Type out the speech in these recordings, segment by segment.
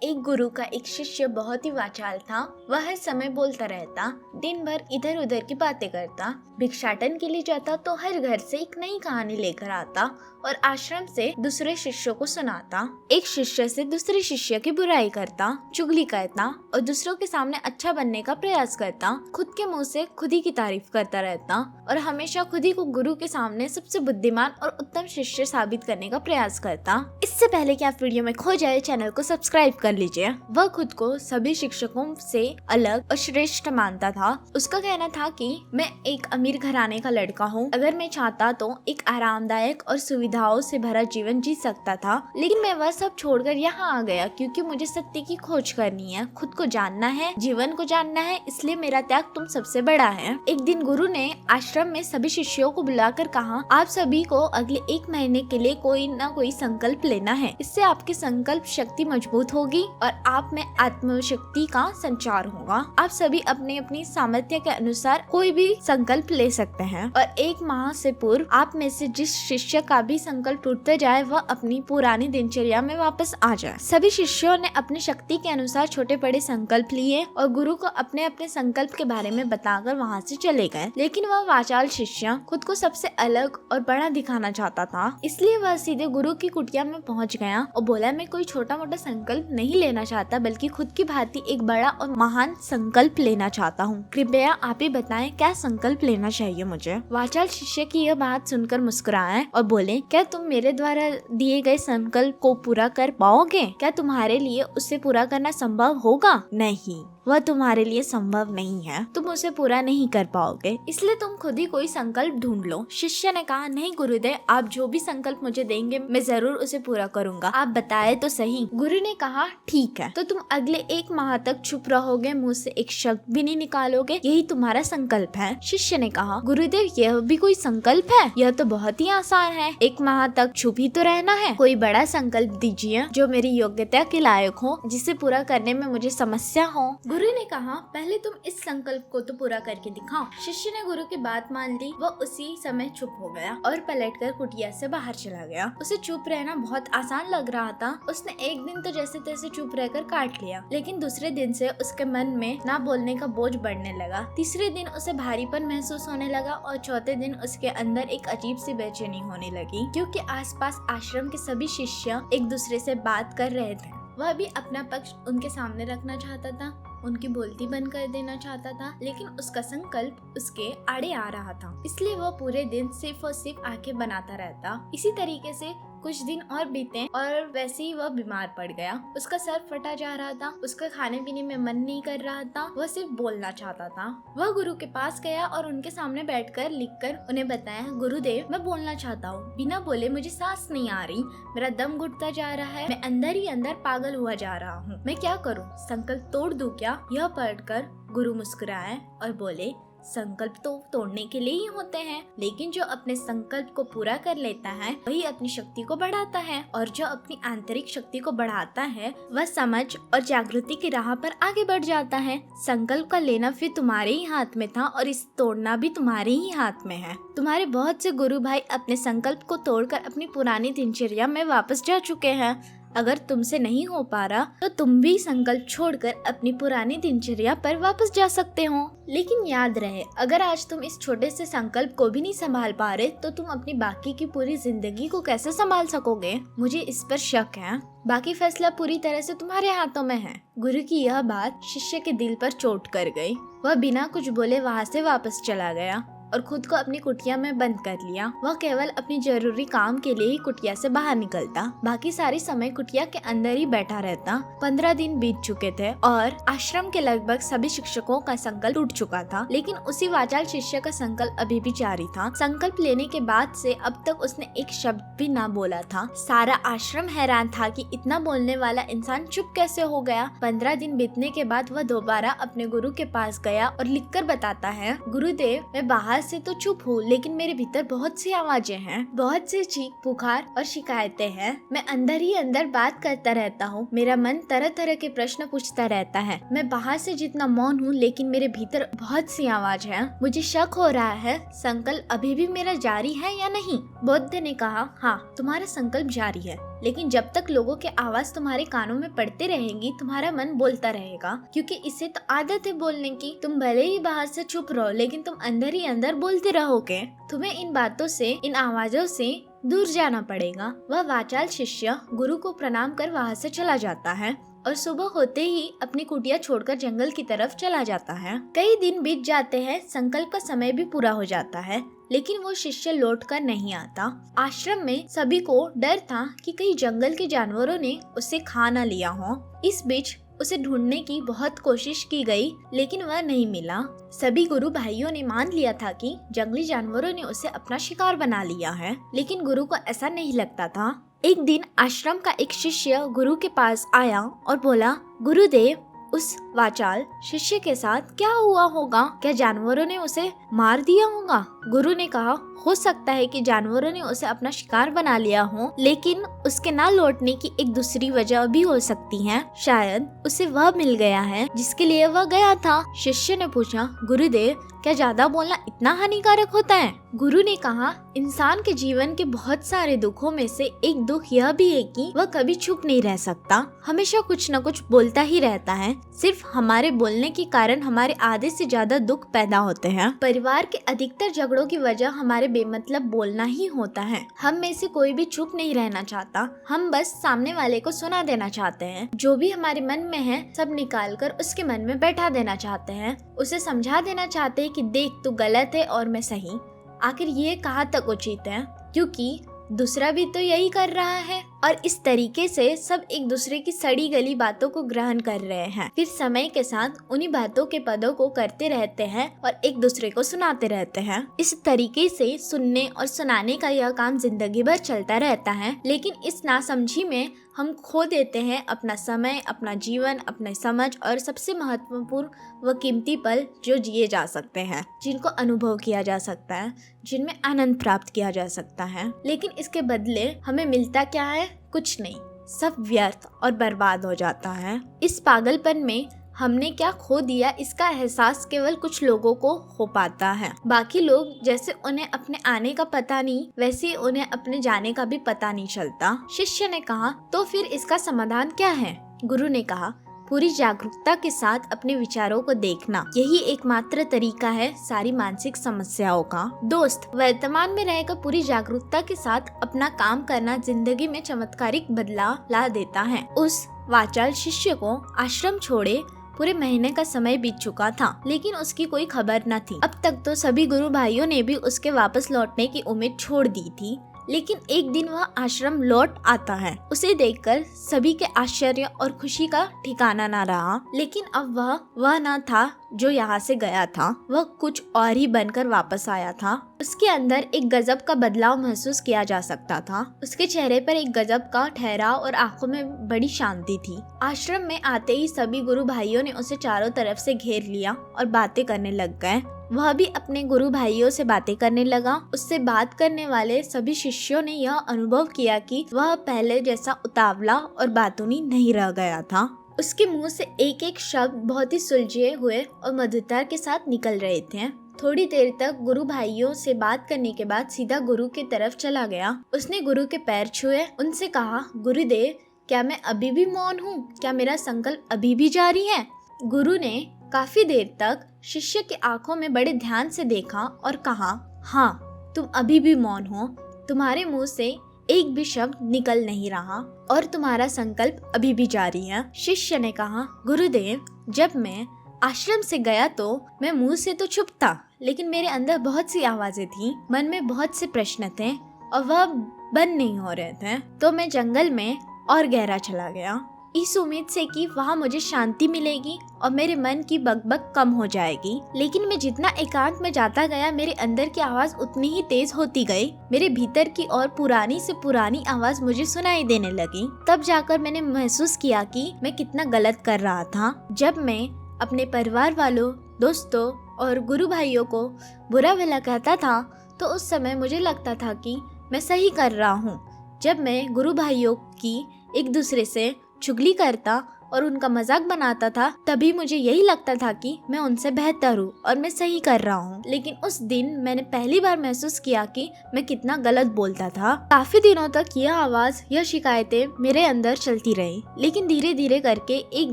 एक गुरु का एक शिष्य बहुत ही वाचाल था। वह हर समय बोलता रहता, दिन भर इधर उधर की बातें करता, भिक्षाटन के लिए जाता तो हर घर से एक नई कहानी लेकर आता और आश्रम से दूसरे शिष्यों को सुनाता। एक शिष्य से दूसरे शिष्य की बुराई करता, चुगली करता और दूसरों के सामने अच्छा बनने का प्रयास करता। खुद के मुंह से खुद ही की तारीफ करता रहता और हमेशा खुद ही को गुरु के सामने सबसे बुद्धिमान और उत्तम शिष्य साबित करने का प्रयास करता। इससे पहले कि आप वीडियो में खो जाए, चैनल को सब्सक्राइब कर लीजिए। वह खुद को सभी शिक्षकों से अलग और श्रेष्ठ मानता था। उसका कहना था कि मैं एक अमीर घराने का लड़का हूँ। अगर मैं चाहता तो एक आरामदायक और सुविधाओं से भरा जीवन जी सकता था, लेकिन मैं वह सब छोड़कर यहाँ आ गया क्योंकि मुझे सत्य की खोज करनी है, खुद को जानना है, जीवन को जानना है, इसलिए मेरा त्याग तुम सबसे बड़ा है। एक दिन गुरु ने आश्रम में सभी शिष्यों को बुलाकर कहा, आप सभी को अगले 1 महीने के लिए कोई न कोई संकल्प लेना है। इससे आपकी संकल्प शक्ति मजबूत होगी और आप में आत्मशक्ति का संचार होगा। आप सभी अपने अपनी सामर्थ्य के अनुसार कोई भी संकल्प ले सकते हैं और 1 माह से पूर्व आप में से जिस शिष्य का भी संकल्प टूटते जाए वह अपनी पुरानी दिनचर्या में वापस आ जाए। सभी शिष्यों ने अपनी शक्ति के अनुसार छोटे बड़े संकल्प लिए और गुरु को अपने अपने संकल्प के बारे में बताकर वहाँ से चले गए। लेकिन वह वाचाल शिष्य खुद को सबसे अलग और बड़ा दिखाना चाहता था, इसलिए वह सीधे गुरु की कुटिया में पहुँच गया और बोला, मैं कोई छोटा मोटा संकल्प नहीं लेना चाहता बल्कि खुद की भांति एक बड़ा और महान संकल्प लेना चाहता हूँ। कृपया आप ही बताएं क्या संकल्प लेना चाहिए मुझे। वाचाल शिष्य की यह बात सुनकर मुस्कुराए और बोले, क्या तुम मेरे द्वारा दिए गए संकल्प को पूरा कर पाओगे? क्या तुम्हारे लिए उसे पूरा करना संभव होगा? नहीं, वह तुम्हारे लिए संभव नहीं है, तुम उसे पूरा नहीं कर पाओगे, इसलिए तुम खुद ही कोई संकल्प ढूंढ लो। शिष्य ने कहा, नहीं गुरुदेव, आप जो भी संकल्प मुझे देंगे मैं जरूर उसे पूरा करूंगा, आप बताए तो सही। गुरु ने कहा, ठीक है, तो तुम अगले 1 माह तक चुप रहोगे, मुंह से एक शब्द भी नहीं निकालोगे, यही तुम्हारा संकल्प है। शिष्य ने कहा, गुरुदेव यह भी कोई संकल्प है? यह तो बहुत ही आसान है, 1 माह तक चुप ही तो रहना है। कोई बड़ा संकल्प दीजिए जो मेरी योग्यता के लायक हो, जिसे पूरा करने में मुझे समस्या हो। गुरु ने कहा, पहले तुम इस संकल्प को तो पूरा करके दिखाओ। शिष्य ने गुरु की बात मान ली। वह उसी समय चुप हो गया और पलटकर कुटिया से बाहर चला गया। उसे चुप रहना बहुत आसान लग रहा था। उसने एक दिन तो जैसे तैसे चुप रहकर काट लिया, लेकिन दूसरे दिन से उसके मन में ना बोलने का बोझ बढ़ने लगा। तीसरे दिन उसे भारीपन महसूस होने लगा और चौथे दिन उसके अंदर एक अजीब सी बेचैनी होने लगी, क्योंकि आसपास आश्रम के सभी शिष्य एक दूसरे से बात कर रहे थे। वह भी अपना पक्ष उनके सामने रखना चाहता था, उनकी बोलती बंद कर देना चाहता था, लेकिन उसका संकल्प उसके आड़े आ रहा था, इसलिए वह पूरे दिन सिर्फ और सिर्फ आंखें बनाता रहता। इसी तरीके से कुछ दिन और बीते और वैसे ही वह बीमार पड़ गया। उसका सर फटा जा रहा था, उसका खाने पीने में मन नहीं कर रहा था, वह सिर्फ बोलना चाहता था। वह गुरु के पास गया और उनके सामने बैठकर लिखकर उन्हें बताया, गुरुदेव मैं बोलना चाहता हूँ, बिना बोले मुझे सांस नहीं आ रही, मेरा दम घुटता जा रहा है, मैं अंदर ही अंदर पागल हुआ जा रहा हूँ, मैं क्या करूँ? संकल्प तोड़ दूं क्या? यह पढ़कर गुरु मुस्कुराए और बोले, संकल्प तो तोड़ने के लिए ही होते हैं, लेकिन जो अपने संकल्प को पूरा कर लेता है वही अपनी शक्ति को बढ़ाता है, और जो अपनी आंतरिक शक्ति को बढ़ाता है वह समझ और जागृति की राह पर आगे बढ़ जाता है। संकल्प का लेना फिर तुम्हारे ही हाथ में था और इसे तोड़ना भी तुम्हारे ही हाथ में है। तुम्हारे बहुत से गुरु भाई अपने संकल्प को तोड़कर अपनी पुरानी दिनचर्या में वापस जा चुके हैं। अगर तुमसे नहीं हो पा रहा तो तुम भी संकल्प छोड़कर अपनी पुरानी दिनचर्या पर वापस जा सकते हो। लेकिन याद रहे, अगर आज तुम इस छोटे से संकल्प को भी नहीं संभाल पा रहे तो तुम अपनी बाकी की पूरी जिंदगी को कैसे संभाल सकोगे? मुझे इस पर शक है। बाकी फैसला पूरी तरह से तुम्हारे हाथों में है। गुरु की यह बात शिष्य के दिल पर चोट कर गई। वह बिना कुछ बोले वहाँ से वापस चला गया और खुद को अपनी कुटिया में बंद कर लिया। वह केवल अपनी जरूरी काम के लिए ही कुटिया से बाहर निकलता, बाकी सारी समय कुटिया के अंदर ही बैठा रहता। 15 दिन बीत चुके थे और आश्रम के लगभग सभी शिक्षकों का संकल्प टूट चुका था, लेकिन उसी वाचाल शिष्य का संकल्प अभी भी जारी था। संकल्प लेने के बाद से अब तक उसने एक शब्द भी ना बोला था। सारा आश्रम हैरान था कि इतना बोलने वाला इंसान चुप कैसे हो गया। 15 दिन बीतने के बाद वह दोबारा अपने गुरु के पास गया और लिखकर बताता है, गुरुदेव मैं बाहर से तो चुप हूँ, लेकिन मेरे भीतर बहुत सी आवाजें हैं, बहुत से चीख पुकार और शिकायतें हैं। मैं अंदर ही अंदर बात करता रहता हूँ, मेरा मन तरह तरह के प्रश्न पूछता रहता है। मैं बाहर से जितना मौन हूँ, लेकिन मेरे भीतर बहुत सी आवाज है। मुझे शक हो रहा है संकल्प अभी भी मेरा जारी है या नहीं। बुद्ध ने कहा, हाँ तुम्हारा संकल्प जारी है, लेकिन जब तक लोगों के आवाज तुम्हारे कानों में पड़ते रहेंगी तुम्हारा मन बोलता रहेगा, क्योंकि इसे तो आदत है बोलने की। तुम भले ही बाहर से चुप रहो लेकिन तुम अंदर ही अंदर बोलते रहोगे। तुम्हें इन बातों से, इन आवाजों से दूर जाना पड़ेगा। वह वाचाल शिष्य गुरु को प्रणाम कर वहाँ से चला जाता है और सुबह होते ही अपनी कुटिया छोड़कर जंगल की तरफ चला जाता है। कई दिन बीत जाते हैं, संकल्प का समय भी पूरा हो जाता है, लेकिन वो शिष्य लौट कर नहीं आता। आश्रम में सभी को डर था कि कहीं जंगल के जानवरों ने उसे खा न लिया हो। इस बीच उसे ढूंढने की बहुत कोशिश की गई, लेकिन वह नहीं मिला। सभी गुरु भाइयों ने मान लिया था कि जंगली जानवरों ने उसे अपना शिकार बना लिया है, लेकिन गुरु को ऐसा नहीं लगता था। एक दिन आश्रम का एक शिष्य गुरु के पास आया और बोला, गुरुदेव, उस वाचाल शिष्य के साथ क्या हुआ होगा? क्या जानवरों ने उसे मार दिया होगा? गुरु ने कहा, हो सकता है कि जानवरों ने उसे अपना शिकार बना लिया हो, लेकिन उसके ना लौटने की एक दूसरी वजह भी हो सकती है। शायद उसे वह मिल गया है जिसके लिए वह गया था। शिष्य ने पूछा, गुरुदेव, क्या ज्यादा बोलना इतना हानिकारक होता है? गुरु ने कहा, इंसान के जीवन के बहुत सारे दुखों में से एक दुख यह भी है कि वह कभी चुप नहीं रह सकता, हमेशा कुछ न कुछ बोलता ही रहता है। सिर्फ हमारे बोलने के कारण हमारे आधे से ज्यादा दुख पैदा होते हैं। परिवार के अधिकतर झगड़ों की वजह हमारे बेमतलब बोलना ही होता है। हम में से कोई भी चुप नहीं रहना चाहता, हम बस सामने वाले को सुना देना चाहते हैं। जो भी हमारे मन में है सब निकाल कर उसके मन में बैठा देना चाहते हैं। उसे समझा देना चाहते हैं कि देख, तू गलत है और मैं सही। आखिर ये कहाँ तक उचित है, क्योंकि दूसरा भी तो यही कर रहा है। और इस तरीके से सब एक दूसरे की सड़ी गली बातों को ग्रहण कर रहे हैं, फिर समय के साथ उन्हीं बातों के पदों को करते रहते हैं और एक दूसरे को सुनाते रहते हैं। इस तरीके से सुनने और सुनाने का यह काम जिंदगी भर चलता रहता है, लेकिन इस नासमझी में हम खो देते हैं अपना समय, अपना जीवन, अपने समझ और सबसे महत्वपूर्ण व कीमती पल जो जिए जा सकते हैं, जिनको अनुभव किया जा सकता है, जिनमें आनंद प्राप्त किया जा सकता है। लेकिन इसके बदले हमें मिलता क्या है? कुछ नहीं, सब व्यर्थ और बर्बाद हो जाता है। इस पागलपन में हमने क्या खो दिया, इसका एहसास केवल कुछ लोगों को हो पाता है। बाकी लोग जैसे उन्हें अपने आने का पता नहीं, वैसे ही उन्हें अपने जाने का भी पता नहीं चलता। शिष्य ने कहा, तो फिर इसका समाधान क्या है? गुरु ने कहा, पूरी जागरूकता के साथ अपने विचारों को देखना, यही एकमात्र तरीका है सारी मानसिक समस्याओं का। दोस्त, वर्तमान में रहकर पूरी जागरूकता के साथ अपना काम करना जिंदगी में चमत्कारिक बदलाव ला देता है। उस वाचाल शिष्य को आश्रम छोड़े पूरे महीने का समय बीत चुका था, लेकिन उसकी कोई खबर न थी। अब तक तो सभी गुरु भाइयों ने भी उसके वापस लौटने की उम्मीद छोड़ दी थी, लेकिन एक दिन वह आश्रम लौट आता है। उसे देखकर सभी के आश्चर्य और खुशी का ठिकाना न रहा। लेकिन अब वह न था जो यहाँ से गया था, वह कुछ और ही बनकर वापस आया था। उसके अंदर एक गजब का बदलाव महसूस किया जा सकता था। उसके चेहरे पर एक गजब का ठहराव और आंखों में बड़ी शांति थी। आश्रम में आते ही सभी गुरु भाइयों ने उसे चारों तरफ से घेर लिया और बातें करने लग गए। वह भी अपने गुरु भाइयों से बातें करने लगा। उससे बात करने वाले सभी शिष्यों ने यह अनुभव किया कि वह पहले जैसा उतावला और बातूनी नहीं रह गया था। उसके मुंह से एक एक शब्द बहुत ही सुलझे हुए और मधुरता के साथ निकल रहे थे। थोड़ी देर तक गुरु भाइयों से बात करने के बाद सीधा गुरु की तरफ चला गया। उसने गुरु के पैर छुए, उनसे कहा, गुरुदेव, क्या मैं अभी भी मौन हूँ? क्या मेरा संकल्प अभी भी जारी है? गुरु ने काफी देर तक शिष्य की आंखों में बड़े ध्यान से देखा और कहा, हाँ, तुम अभी भी मौन हो। तुम्हारे मुंह से एक भी शब्द निकल नहीं रहा और तुम्हारा संकल्प अभी भी जारी है। शिष्य ने कहा, गुरुदेव, जब मैं आश्रम से गया तो मैं मुंह से तो चुप था, लेकिन मेरे अंदर बहुत सी आवाजें थी, मन में बहुत से प्रश्न थे और वह बंद नहीं हो रहे थे। तो मैं जंगल में और गहरा चला गया, इस उम्मीद से कि वहाँ मुझे शांति मिलेगी और मेरे मन की बकबक कम हो जाएगी। लेकिन मैं जितना एकांत में जाता गया, मेरे अंदर की आवाज उतनी ही तेज होती गई। मेरे भीतर की और पुरानी से पुरानी आवाज मुझे सुनाई देने लगी। तब जाकर मैंने महसूस किया कि मैं कितना गलत कर रहा था। जब मैं अपने परिवार वालों, दोस्तों और गुरु भाइयों को बुरा भला कहता था, तो उस समय मुझे लगता था कि मैं सही कर रहा हूँ। जब मैं गुरु भाइयों की एक दूसरे से चुगली करता और उनका मजाक बनाता था, तभी मुझे यही लगता था कि मैं उनसे बेहतर हूँ और मैं सही कर रहा हूँ। लेकिन उस दिन मैंने पहली बार महसूस किया कि मैं कितना गलत बोलता था। काफी दिनों तक यह आवाज, यह शिकायतें मेरे अंदर चलती रही, लेकिन धीरे धीरे करके एक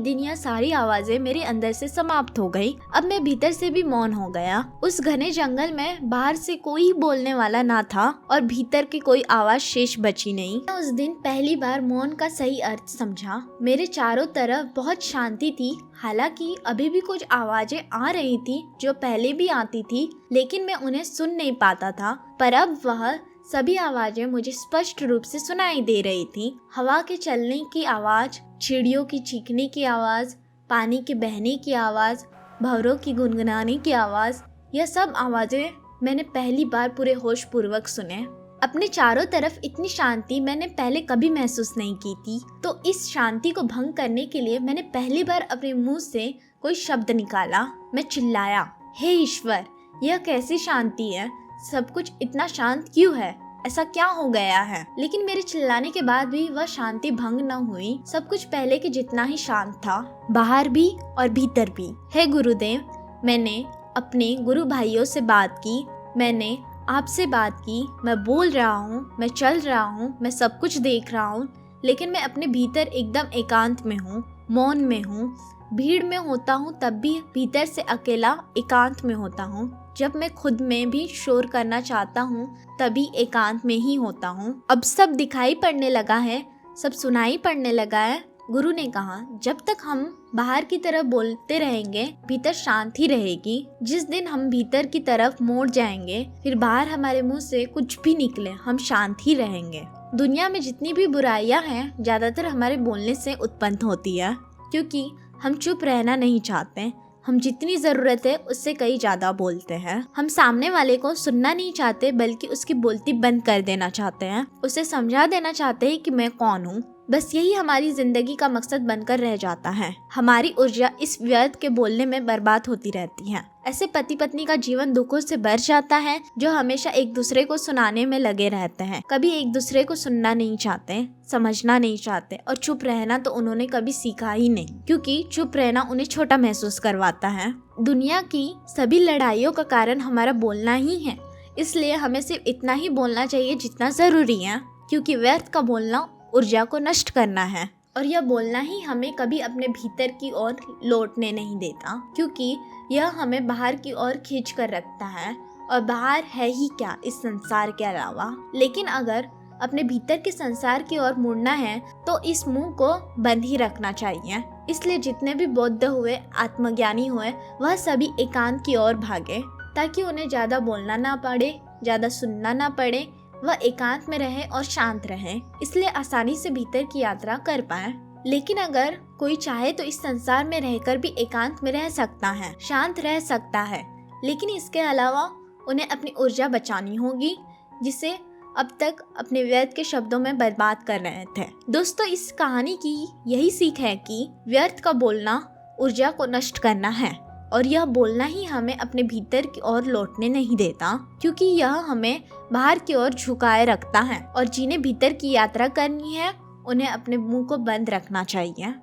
दिन यह सारी आवाजें मेरे अंदर से समाप्त हो गई। अब मैं भीतर से भी मौन हो गया। उस घने जंगल में बाहर से कोई बोलने वाला ना था और भीतर की कोई आवाज शेष बची नहीं। मैं उस दिन पहली बार मौन का सही अर्थ समझा। मेरे चारों तरफ बहुत शांति थी, हालांकि अभी भी कुछ आवाजें आ रही थी जो पहले भी आती थी, लेकिन मैं उन्हें सुन नहीं पाता था। पर अब वह सभी आवाजें मुझे स्पष्ट रूप से सुनाई दे रही थी। हवा के चलने की आवाज, चिड़ियों की चीखने की आवाज, पानी के बहने की आवाज, भंवरों की गुनगुनाने की आवाज, यह सब आवाजें मैंने पहली बार पूरे होश पूर्वक सुने। अपने चारों तरफ इतनी शांति मैंने पहले कभी महसूस नहीं की थी। तो इस शांति को भंग करने के लिए मैंने पहली बार अपने मुंह से कोई शब्द निकाला। मैं चिल्लाया, हे ईश्वर, यह कैसी शांति है? सब कुछ इतना शांत क्यों है? ऐसा क्या हो गया है? लेकिन मेरे चिल्लाने के बाद भी वह शांति भंग न हुई। सब कुछ पहले के जितना ही शांत था, बाहर भी और भीतर भी। हे गुरुदेव, मैंने अपने गुरु भाइयों से बात की, मैंने आपसे बात की, मैं बोल रहा हूँ, मैं चल रहा हूँ, मैं सब कुछ देख रहा हूँ, लेकिन मैं अपने भीतर एकदम एकांत में हूँ, मौन में हूँ। भीड़ में होता हूँ तब भी भीतर से अकेला एकांत में होता हूँ। जब मैं खुद में भी शोर करना चाहता हूँ तभी एकांत में ही होता हूँ। अब सब दिखाई पड़ने लगा है, सब सुनाई पड़ने लगा है। गुरु ने कहा, जब तक हम बाहर की तरफ बोलते रहेंगे भीतर शांति रहेगी। जिस दिन हम भीतर की तरफ मोड़ जाएंगे फिर बाहर हमारे मुंह से कुछ भी निकले हम शांत ही रहेंगे। दुनिया में जितनी भी बुराइयां हैं ज्यादातर हमारे बोलने से उत्पन्न होती है, क्योंकि हम चुप रहना नहीं चाहते। हम जितनी जरूरत है उससे कहीं ज्यादा बोलते हैं। हम सामने वाले को सुनना नहीं चाहते बल्कि उसकी बोलती बंद कर देना चाहते हैं। उसे समझा देना चाहते हैं कि मैं कौन हूँ। बस यही हमारी जिंदगी का मकसद बनकर रह जाता है। हमारी ऊर्जा इस व्यर्थ के बोलने में बर्बाद होती रहती है। ऐसे पति पत्नी का जीवन दुखों से भर जाता है, जो हमेशा एक दूसरे को सुनाने में लगे रहते हैं। कभी एक दूसरे को सुनना नहीं चाहते, समझना नहीं चाहते, और चुप रहना तो उन्होंने कभी सीखा ही नहीं, क्योंकि चुप रहना उन्हें छोटा महसूस करवाता है। दुनिया की सभी लड़ाइयों का कारण हमारा बोलना ही है, इसलिए हमें सिर्फ इतना ही बोलना चाहिए जितना जरूरी है, क्योंकि व्यर्थ का बोलना ऊर्जा को नष्ट करना है, और यह बोलना ही हमें कभी अपने भीतर की ओर लौटने नहीं देता, क्योंकि यह हमें बाहर की ओर खींच कर रखता है, और बाहर है ही क्या इस संसार के अलावा। लेकिन अगर अपने भीतर के संसार की ओर मुड़ना है तो इस मुंह को बंद ही रखना चाहिए। इसलिए जितने भी बौद्ध हुए, आत्मज्ञानी हुए, वह सभी एकांत की ओर भागे, ताकि उन्हें ज्यादा बोलना ना पड़े, ज्यादा सुनना ना पड़े। वह एकांत में रहे और शांत रहे, इसलिए आसानी से भीतर की यात्रा कर पाए। लेकिन अगर कोई चाहे तो इस संसार में रहकर भी एकांत में रह सकता है, शांत रह सकता है, लेकिन इसके अलावा उन्हें अपनी ऊर्जा बचानी होगी, जिसे अब तक अपने व्यर्थ के शब्दों में बर्बाद कर रहे थे। दोस्तों, इस कहानी की यही सीख है कि व्यर्थ का बोलना ऊर्जा को नष्ट करना है, और यह बोलना ही हमें अपने भीतर की ओर लौटने नहीं देता, क्योंकि यह हमें बाहर की ओर झुकाए रखता है। और जिन्हें भीतर की यात्रा करनी है उन्हें अपने मुंह को बंद रखना चाहिए।